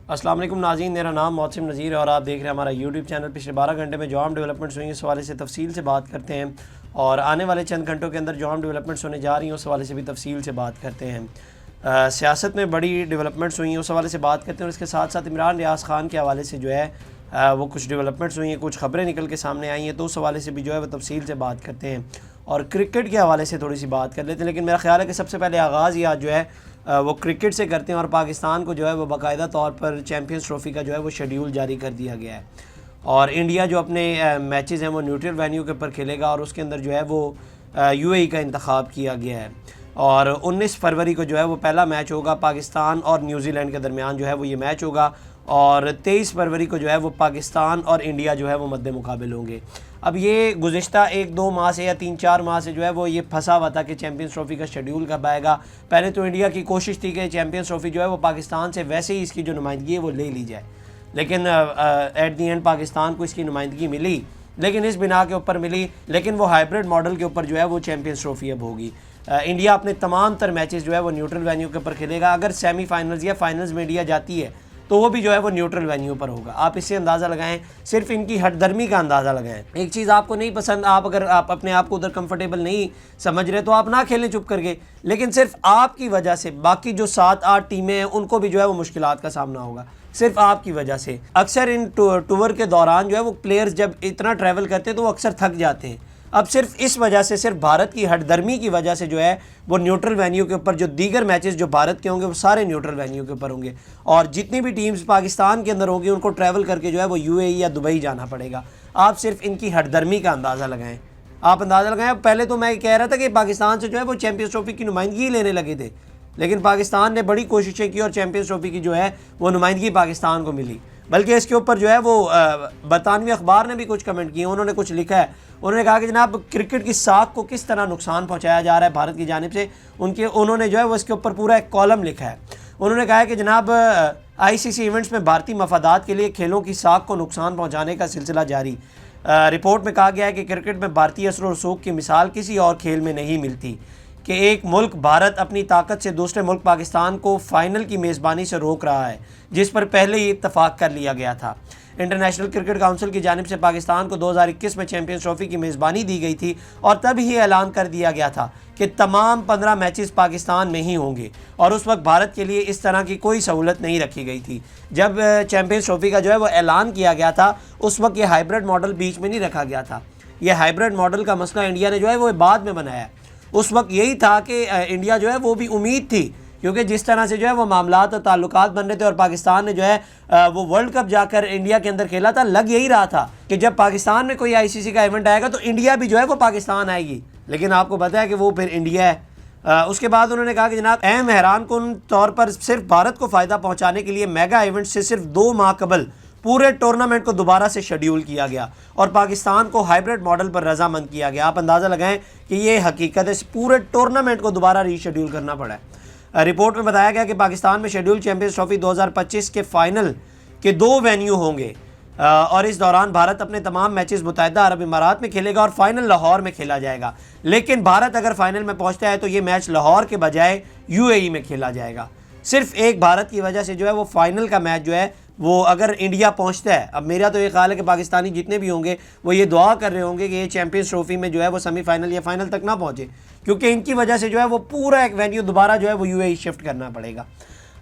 अस्सलाम वालेकुम नाज़रीन, मेरा नाम मोहसिन नज़ीर है और आप देख रहे हैं हमारा यूट्यूब चैनल। पिछले 12 घंटे में जो आम डेवलपमेंट्स हुई इस हवाले से तफसील से बात करते हैं और आने वाले चंद घंटों के अंदर जो आम डेवलपमेंट्स होने जा रही हैं उस हवाले से भी तफसील से बात करते हैं। सियासत में बड़ी डेवलपमेंट्स हुई हैं उस हवाले से बात करते हैं और इसके साथ साथ इमरान रियाज ख़ान के हवाले से जो है वो कुछ डेवलपमेंट्स हुई हैं, कुछ ख़बरें निकल के सामने आई हैं, तो उस हवाले से भी जो है वो तफसील से बात करते हैं और क्रिकेट के हवाले से थोड़ी सी बात कर लेते हैं। लेकिन मेरा ख्याल है कि सबसे पहले आगाज़ ही आज जो है वो क्रिकेट से करते हैं और पाकिस्तान को जो है वो बाकायदा तौर पर चैम्पियंस ट्रॉफ़ी का जो है वो शेड्यूल जारी कर दिया गया है और इंडिया जो अपने मैचेस हैं वो न्यूट्रल वेन्यू के ऊपर खेलेगा और उसके अंदर जो है वो यूएई का इंतखाब किया गया है और 19 फरवरी को जो है वो पहला मैच होगा पाकिस्तान और न्यूजीलैंड के दरमियान जो है वो ये मैच होगा और 23 फरवरी को जो है वो पाकिस्तान और इंडिया जो है वो मद्दे मुकाबिल होंगे। अब ये गुज़िश्ता 1-2 माह से या 3-4 माह से जो है वो ये फंसा हुआ था कि चैम्पियंस ट्रॉफ़ी का शेड्यूल कब आएगा। पहले तो इंडिया की कोशिश थी कि चैम्पियंस ट्रॉफ़ी जो है वो पाकिस्तान से वैसे ही इसकी जो नुमाइंदगी है वो ले ली जाए, लेकिन एट दी एंड पाकिस्तान को इसकी नुमाइंदगी मिली, लेकिन इस बिना के ऊपर मिली, लेकिन वो हाइब्रिड मॉडल के ऊपर जो है वो चैम्पियंस ट्रॉफ़ी अब होगी। इंडिया अपने तमाम तर मैचेस जो है वो न्यूट्रल वेन्यू के ऊपर खेलेगा। अगर सेमीफाइनल्स या फाइनल्स में इंडिया जाती है तो वो भी जो है वो न्यूट्रल वेन्यू पर होगा। आप इससे अंदाज़ा लगाएं, सिर्फ इनकी हटदर्मी का अंदाज़ा लगाएं। एक चीज़ आपको नहीं पसंद, अगर आप अपने आप को उधर कंफर्टेबल नहीं समझ रहे तो आप ना खेलें चुप करके, लेकिन सिर्फ आपकी वजह से बाकी जो 7-8 टीमें हैं उनको भी जो है वो मुश्किलात का सामना होगा, सिर्फ आपकी वजह से। अक्सर इन टूर के दौरान जो है वो प्लेयर्स जब इतना ट्रैवल करते हैं तो वो अक्सर थक जाते हैं। अब सिर्फ इस वजह से, सिर्फ भारत की हटदर्मी की वजह से जो है वो न्यूट्रल वेन्यू के ऊपर जो दीगर मैचेस जो भारत के होंगे वो सारे न्यूट्रल वेन्यू के ऊपर होंगे और जितनी भी टीम्स पाकिस्तान के अंदर होंगी उनको ट्रैवल करके जो है वो यूएई या दुबई जाना पड़ेगा। आप सिर्फ इनकी हटदर्मी का अंदाज़ा लगाएं, आप अंदाज़ा लगाएं। पहले तो मैं कह रहा था कि पाकिस्तान से जो है वो चैम्पियंस ट्रॉफ़ी की नुमाइंदगी लेने लगे थे, लेकिन पाकिस्तान ने बड़ी कोशिशें की और चैम्पियंस ट्रॉफ़ी की जो है वो नुमाइंदगी पाकिस्तान को मिली। बल्कि इसके ऊपर जो है वो बरतानवी अखबार ने भी कुछ कमेंट किए, उन्होंने कुछ लिखा है। उन्होंने कहा कि जनाब क्रिकेट की साख को किस तरह नुकसान पहुंचाया जा रहा है भारत की जानिब से, उन्होंने जो है वो इसके ऊपर पूरा एक कॉलम लिखा है। उन्होंने कहा है कि जनाब आईसीसी इवेंट्स में भारतीय मफादात के लिए खेलों की साख को नुकसान पहुँचाने का सिलसिला जारी। रिपोर्ट में कहा गया है कि क्रिकेट में भारतीय असर और रसूख की मिसाल किसी और खेल में नहीं मिलती कि एक मुल्क भारत अपनी ताकत से दूसरे मुल्क पाकिस्तान को फाइनल की मेज़बानी से रोक रहा है, जिस पर पहले ही इत्तफाक कर लिया गया था। इंटरनेशनल क्रिकेट काउंसिल की जानिब से पाकिस्तान को 2021 में चैम्पियंस ट्रॉफ़ी की मेज़बानी दी गई थी और तब ही ऐलान कर दिया गया था कि तमाम 15 मैचेस पाकिस्तान में ही होंगे और उस वक्त भारत के लिए इस तरह की कोई सहूलत नहीं रखी गई थी। जब चैम्पियंस ट्रॉफ़ी का जो है वो ऐलान किया गया था उस वक्त ये हाइब्रिड मॉडल बीच में नहीं रखा गया था। ये हाइब्रिड मॉडल का मसला इंडिया ने जो है वो बाद में बनाया। उस वक्त यही था कि इंडिया जो है वो भी उम्मीद थी, क्योंकि जिस तरह से जो है वो मामलात और ताल्लुकात बन रहे थे और पाकिस्तान ने जो है वो वर्ल्ड कप जाकर इंडिया के अंदर खेला था, लग यही रहा था कि जब पाकिस्तान में कोई आईसीसी का इवेंट आएगा तो इंडिया भी जो है वो पाकिस्तान आएगी, लेकिन आपको पता है कि वो फिर इंडिया है। उसके बाद उन्होंने कहा कि जनाब अहम हैरानकुन तौर पर सिर्फ भारत को फ़ायदा पहुँचाने के लिए मेगा इवेंट से सिर्फ 2 माह कबल पूरे टूर्नामेंट को दोबारा से शेड्यूल किया गया और पाकिस्तान को हाइब्रिड मॉडल पर रजामंद किया गया। आप अंदाज़ा लगाएं कि ये हकीकत है, पूरे टूर्नामेंट को दोबारा रीशेड्यूल करना पड़ा है। रिपोर्ट में बताया गया कि पाकिस्तान में शेड्यूल चैम्पियंस ट्रॉफ़ी 2025 के फाइनल के 2 वेन्यू होंगे और इस दौरान भारत अपने तमाम मैचेस मुत्तहिदा अरब इमारात में खेलेगा और फाइनल लाहौर में खेला जाएगा। लेकिन भारत अगर फाइनल में पहुँचता है तो ये मैच लाहौर के बजाय यूएई में खेला जाएगा। सिर्फ एक भारत की वजह से जो है वो फाइनल का मैच जो है वो अगर इंडिया पहुंचता है, अब मेरा तो ये ख्याल है कि पाकिस्तानी जितने भी होंगे वो ये दुआ कर रहे होंगे कि ये चैम्पियंस ट्रॉफ़ी में जो है वो सेमीफाइनल या फाइनल तक ना पहुंचे, क्योंकि इनकी वजह से जो है वो पूरा एक वेन्यू दोबारा जो है वो यूएई शिफ्ट करना पड़ेगा।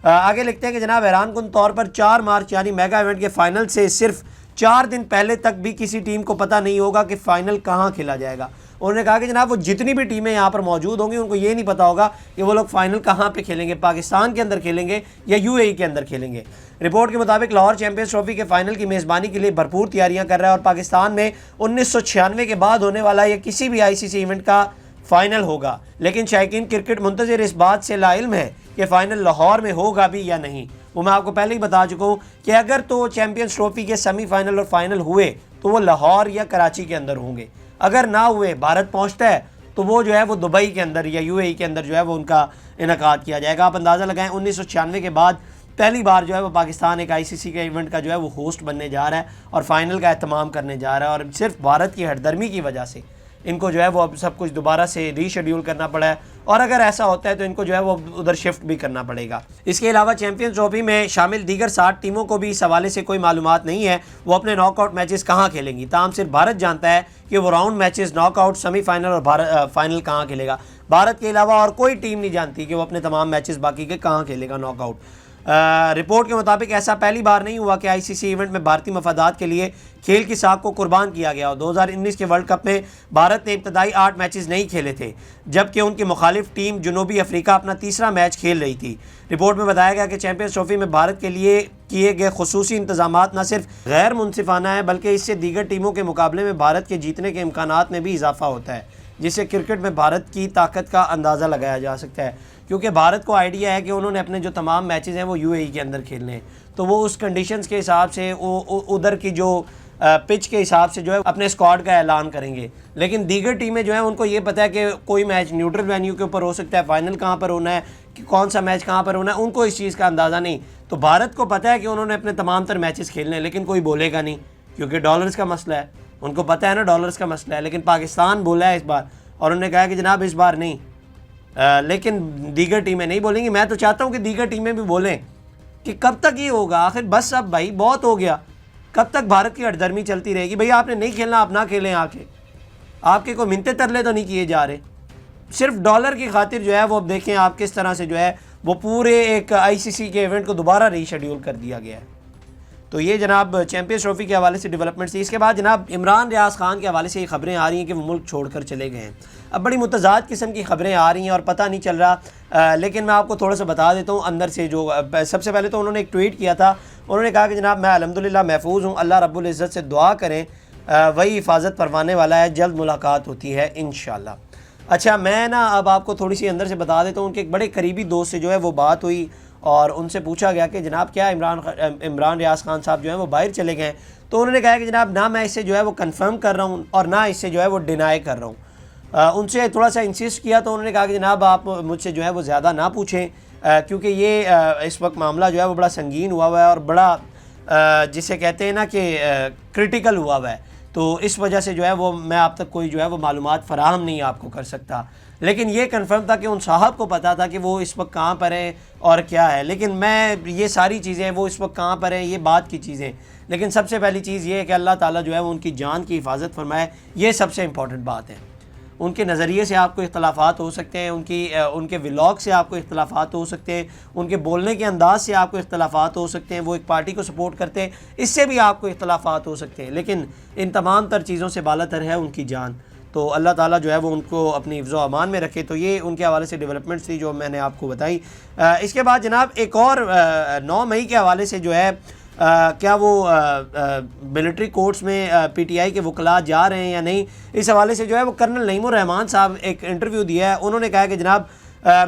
आगे लिखते हैं कि जनाब हैरानकुन तौर पर 4 मार्च यानी मेगा इवेंट के फाइनल से सिर्फ 4 दिन पहले तक भी किसी टीम को पता नहीं होगा कि फ़ाइनल कहाँ खेला जाएगा। उन्होंने कहा कि जनाब वो जितनी भी टीमें यहाँ पर मौजूद होंगी उनको ये नहीं पता होगा कि वो लोग फाइनल कहाँ पे खेलेंगे, पाकिस्तान के अंदर खेलेंगे या यूएई के अंदर खेलेंगे। रिपोर्ट के मुताबिक लाहौर चैम्पियंस ट्रॉफ़ी के फाइनल की मेज़बानी के लिए भरपूर तैयारियाँ कर रहा है और पाकिस्तान में 1996 के बाद होने वाला या किसी भी आईसीसी इवेंट का फ़ाइनल होगा। लेकिन शायकीन क्रिकेट मुंतज़िर इस बात से लाइल्म है कि फ़ाइनल लाहौर में होगा भी या नहीं। वो मैं आपको पहले ही बता चुका हूँ कि अगर तो चैम्पियंस ट्रॉफ़ी के सेमीफाइनल और फाइनल हुए तो वो लाहौर या कराची के अंदर होंगे, अगर ना हुए भारत पहुँचता है तो वो जो है वो दुबई के अंदर या यूएई के अंदर जो है वो उनका इनेकाद किया जाएगा। आप अंदाज़ा लगाएं 1996 के बाद पहली बार जो है वो पाकिस्तान एक आईसीसी के इवेंट का जो है वो होस्ट बनने जा रहा है और फाइनल का एहतमाम करने जा रहा है और सिर्फ भारत की हटदर्मी की वजह से इनको जो है वो अब सब कुछ दोबारा से रीशेड्यूल करना पड़ा है, और अगर ऐसा होता है तो इनको जो है वो उधर शिफ्ट भी करना पड़ेगा। इसके अलावा चैंपियंस ट्रॉफी में शामिल दीगर 60 टीमों को भी इस हवाले से कोई मालूमात नहीं है वो अपने नॉकआउट मैचेस कहाँ खेलेंगी। ताहम सिर्फ भारत जानता है कि वो राउंड मैचेस, नॉकआउट, सेमीफाइनल और फाइनल कहाँ खेलेगा। भारत के अलावा और कोई टीम नहीं जानती कि वो अपने तमाम मैचेस बाकी के कहाँ खेलेगा नॉकआउट। रिपोर्ट के मुताबिक ऐसा पहली बार नहीं हुआ कि आईसीसी इवेंट में भारतीय मफादात के लिए खेल की साख को कुर्बान किया गया। और 2019 के वर्ल्ड कप में भारत ने इब्तदाई 8 मैचेस नहीं खेले थे, जबकि उनकी मुखालिफ टीम जनूबी अफ्रीका अपना तीसरा मैच खेल रही थी। रिपोर्ट में बताया गया कि चैंपियंस ट्रॉफी में भारत के लिए किए गए खुसूसी इंतजामात न सिर्फ गैर मुनसिफाना है, बल्कि इससे दीगर टीमों के मुकाबले में भारत के जीतने के इम्कानात में भी इजाफा होता है, जिससे क्रिकेट में भारत की ताकत का अंदाज़ा लगाया जा सकता है। क्योंकि भारत को आइडिया है कि उन्होंने अपने जो तमाम मैचेस हैं वो यूएई के अंदर खेलने हैं, तो वो उस कंडीशंस के हिसाब से उधर की जो पिच के हिसाब से जो है अपने स्क्वाड का ऐलान करेंगे। लेकिन दीगर टीमें जो है उनको ये पता है कि कोई मैच न्यूट्रल वेन्यू के ऊपर हो सकता है, फाइनल कहाँ पर होना है, कि कौन सा मैच कहाँ पर होना है, उनको इस चीज़ का अंदाज़ा नहीं। तो भारत को पता है कि उन्होंने अपने तमाम तर मैचेस खेलने हैं, लेकिन कोई बोलेगा नहीं क्योंकि डॉलर्स का मसला है, उनको पता है ना डॉलर्स का मसला है। लेकिन पाकिस्तान बोला है इस बार, और उन्होंने कहा कि जनाब इस बार नहीं, लेकिन दीगर टीमें नहीं बोलेंगी। मैं तो चाहता हूँ कि दीगर टीमें भी बोलें कि कब तक ये होगा, आखिर बस अब भाई बहुत हो गया, कब तक भारत की हठधर्मी चलती रहेगी। भैया आपने नहीं खेलना, आप ना खेलें, आके आपके को मिनते तरले तो नहीं किए जा रहे, सिर्फ डॉलर की खातिर जो है वो अब देखें आप किस तरह से जो है वो पूरे एक आईसीसी के इवेंट को दोबारा रीशेड्यूल कर दिया गया है। तो ये जनाब चैंपियंस ट्रॉफी के हवाले से डेवलपमेंट थी। इसके बाद जनाब इमरान रियाज खान के हवाले से ये खबरें आ रही हैं कि वो मुल्क छोड़कर चले गए हैं। अब बड़ी मुतज़ाद किस्म की खबरें आ रही हैं और पता नहीं चल रहा, लेकिन मैं आपको थोड़ा सा बता देता हूँ अंदर से। जो सबसे पहले तो उन्होंने एक ट्वीट किया था, उन्होंने कहा कि जनाब मैं अल्हम्दुलिल्लाह महफूज हूँ, अल्लाह रब्बुल इज़्ज़त से दुआ करें, वही हिफाजत फरमाने वाला है, जल्द मुलाकात होती है इंशाल्लाह। अच्छा, मैं ना अब आपको थोड़ी सी अंदर से बता देता हूँ, उनके एक बड़े करीबी दोस्त से जो है वो बात हुई और उनसे पूछा गया कि जनाब क्या इमरान रियाज खान साहब जो है वो बाहर चले गए। तो उन्होंने कहा कि जनाब ना मैं इसे जो है वो कंफर्म कर रहा हूँ और ना इससे जो है वो डिनाई कर रहा हूँ। उनसे थोड़ा सा इंसिस्ट किया तो उन्होंने कहा कि जनाब आप मुझसे जो है वो ज़्यादा ना पूछें, क्योंकि ये इस वक्त मामला जो है वो बड़ा संगीन हुआ हुआ है और बड़ा जिसे कहते हैं ना कि क्रिटिकल हुआ हुआ है। तो इस वजह से जो है वो मैं आप तक कोई जो है वो मालूमात फ़राहम नहीं आपको कर सकता। लेकिन ये कंफर्म था कि उन साहब को पता था कि वो इस वक्त कहाँ पर हैं और क्या है। लेकिन मैं ये सारी चीज़ें वो इस वक्त कहाँ पर हैं ये बात की चीज़ें, लेकिन सबसे पहली चीज़ ये है कि अल्लाह ताला जो है वो उनकी जान की हिफाजत फरमाए, ये सबसे इम्पॉर्टेंट बात है। उनके नज़रिए से आपको इख्तलाफात हो सकते हैं, उनके व्लॉग से आपको इख्तलाफात हो सकते हैं, उनके बोलने के अंदाज से आपको इख्तलाफात हो सकते हैं, वो एक पार्टी को सपोर्ट करते हैं, इससे भी आपको इख्तलाफात हो सकते हैं। लेकिन इन तमाम तर चीज़ों से बालातर है उनकी जान। तो अल्लाह ताला जो है वो उनको अपनी हिफ्ज़ व अमान में रखे। तो ये उनके हवाले से डेवलपमेंट्स थी जो मैंने आपको बताई। इसके बाद जनाब एक और 9 मई के हवाले से जो है क्या वो मिलिट्री कोर्ट्स में पीटीआई के वकला जा रहे हैं या नहीं, इस हवाले से जो है वो कर्नल नईमुर रहमान साहब एक इंटरव्यू दिया है। उन्होंने कहा कि जनाब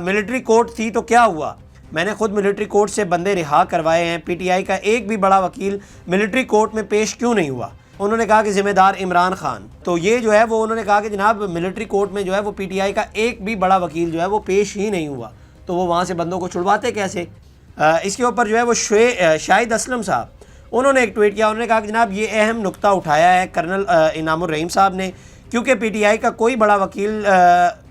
मिलिट्री कोर्ट थी तो क्या हुआ, मैंने खुद मिलिट्री कोर्ट से बंदे रिहा करवाए हैं, पीटीआई का एक भी बड़ा वकील मिलिट्री कोर्ट में पेश क्यों नहीं हुआ। उन्होंने कहा कि ज़िम्मेदार इमरान खान। तो ये जो है वो उन्होंने कहा कि जनाब मिलिट्री कोर्ट में जो है वो पीटीआई का एक भी बड़ा वकील जो है वो पेश ही नहीं हुआ, तो वो वहाँ से बंदों को छुड़वाते कैसे। इसके ऊपर जो है वो शाहिद असलम साहब उन्होंने एक ट्वीट किया। उन्होंने कहा कि जनाब ये अहम नुक्ता उठाया है कर्नल इनामुर रहीम साहब ने, क्योंकि पीटीआई का कोई बड़ा वकील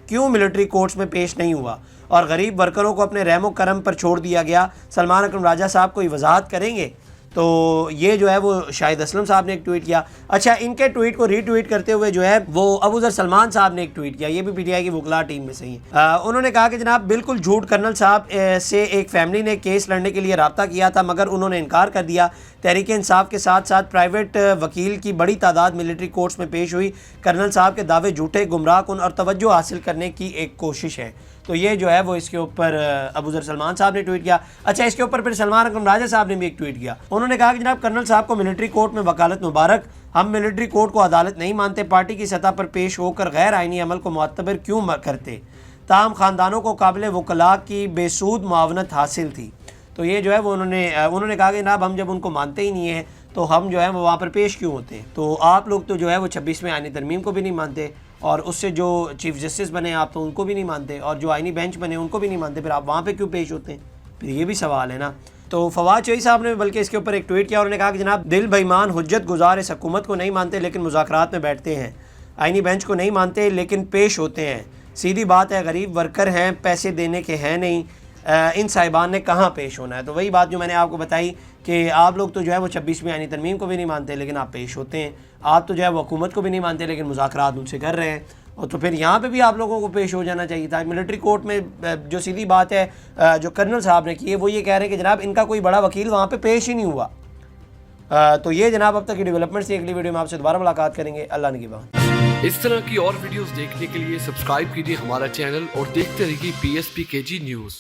क्यों मिलिट्री कोर्ट्स में पेश नहीं हुआ और गरीब वर्करों को अपने रहमो करम पर छोड़ दिया गया। सलमान अकरम राजा साहब कोई वजाहत करेंगे। तो ये जो है वो शाहिद असलम साहब ने एक ट्वीट किया। अच्छा, इनके ट्वीट को रीट्वीट करते हुए जो है वो अबूजर सलमान साहब ने एक ट्वीट किया, ये भी पीटीआई की वकला टीम में से ही है। उन्होंने कहा कि जनाब बिल्कुल झूठ, कर्नल साहब से एक फैमिली ने केस लड़ने के लिए रब्ता किया था मगर उन्होंने इनकार कर दिया। तहरीक इंसाफ के साथ साथ प्राइवेट वकील की बड़ी तादाद मिलिट्री कोर्ट्स में पेश हुई। कर्नल साहब के दावे झूठे, गुमराह कुन और तवज्जो हासिल करने की एक कोशिश है। तो ये जो है वो इसके ऊपर अबूजर सलमान साहब ने ट्वीट किया। अच्छा, इसके ऊपर फिर सलमान अकरम राजा साहब ने भी एक ट्वीट किया। उन्होंने कहा कि जनाब कर्नल साहब को मिलिट्री कोर्ट में वकालत मुबारक, हम मिलिट्री कोर्ट को अदालत नहीं मानते, पार्टी की सतह पर पेश होकर गैर आइनी अमल को मुअत्तबर क्यों करते, ताहम ख़ानदानों को काबिल वकला की बेसूद मुआवनत हासिल थी। तो ये जो है वो उन्होंने कहा कि जनाब हम जब उनको मानते ही नहीं हैं तो हम जो है वो वहाँ पर पेश क्यों होते हैं। तो आप लोग तो जो है वो 26वें आईनी तरमीम को भी नहीं मानते और उससे जो चीफ जस्टिस बने आप तो उनको भी नहीं मानते और जो आईनी बेंच बने उनको भी नहीं मानते, फिर आप वहाँ पे क्यों पेश होते हैं, फिर ये भी सवाल है ना। तो फवाद चौधरी साहब ने बल्कि इसके ऊपर एक ट्वीट किया। उन्होंने कहा कि जनाब दिल बेईमान हुज्जत गुजार इस हुकूमत को नहीं मानते लेकिन मुज़ाकरात में बैठते हैं। आईनी बेंच को नहीं मानते लेकिन पेश होते हैं। सीधी बात है, गरीब वर्कर हैं, पैसे देने के हैं नहीं, इन साहिबान ने कहाँ पेश होना है। तो वही बात जो मैंने आपको बताई कि आप लोग तो जो है वो 26वीं आईनी तरमीम को भी नहीं मानते लेकिन आप पेश होते हैं। आप तो जो है वो हुकूमत को भी नहीं मानते लेकिन मुज़ाकरात उनसे कर रहे हैं। और तो फिर यहाँ पे भी आप लोगों को पेश हो जाना चाहिए था। मिलिट्री कोर्ट में जो सीधी बात है जो कर्नल साहब ने की है वो ये कह रहे हैं कि जनाब इनका कोई बड़ा वकील वहाँ पे पेश ही नहीं हुआ। तो ये जनाब अब तक की डेवलपमेंट्स थी। अगली वीडियो में आपसे दोबारा मुलाकात करेंगे। अल्लाह निगहबान। इस तरह की और वीडियोस देखने के लिए सब्सक्राइब कीजिए हमारा चैनल और देखते रहिए PSPKG न्यूज़।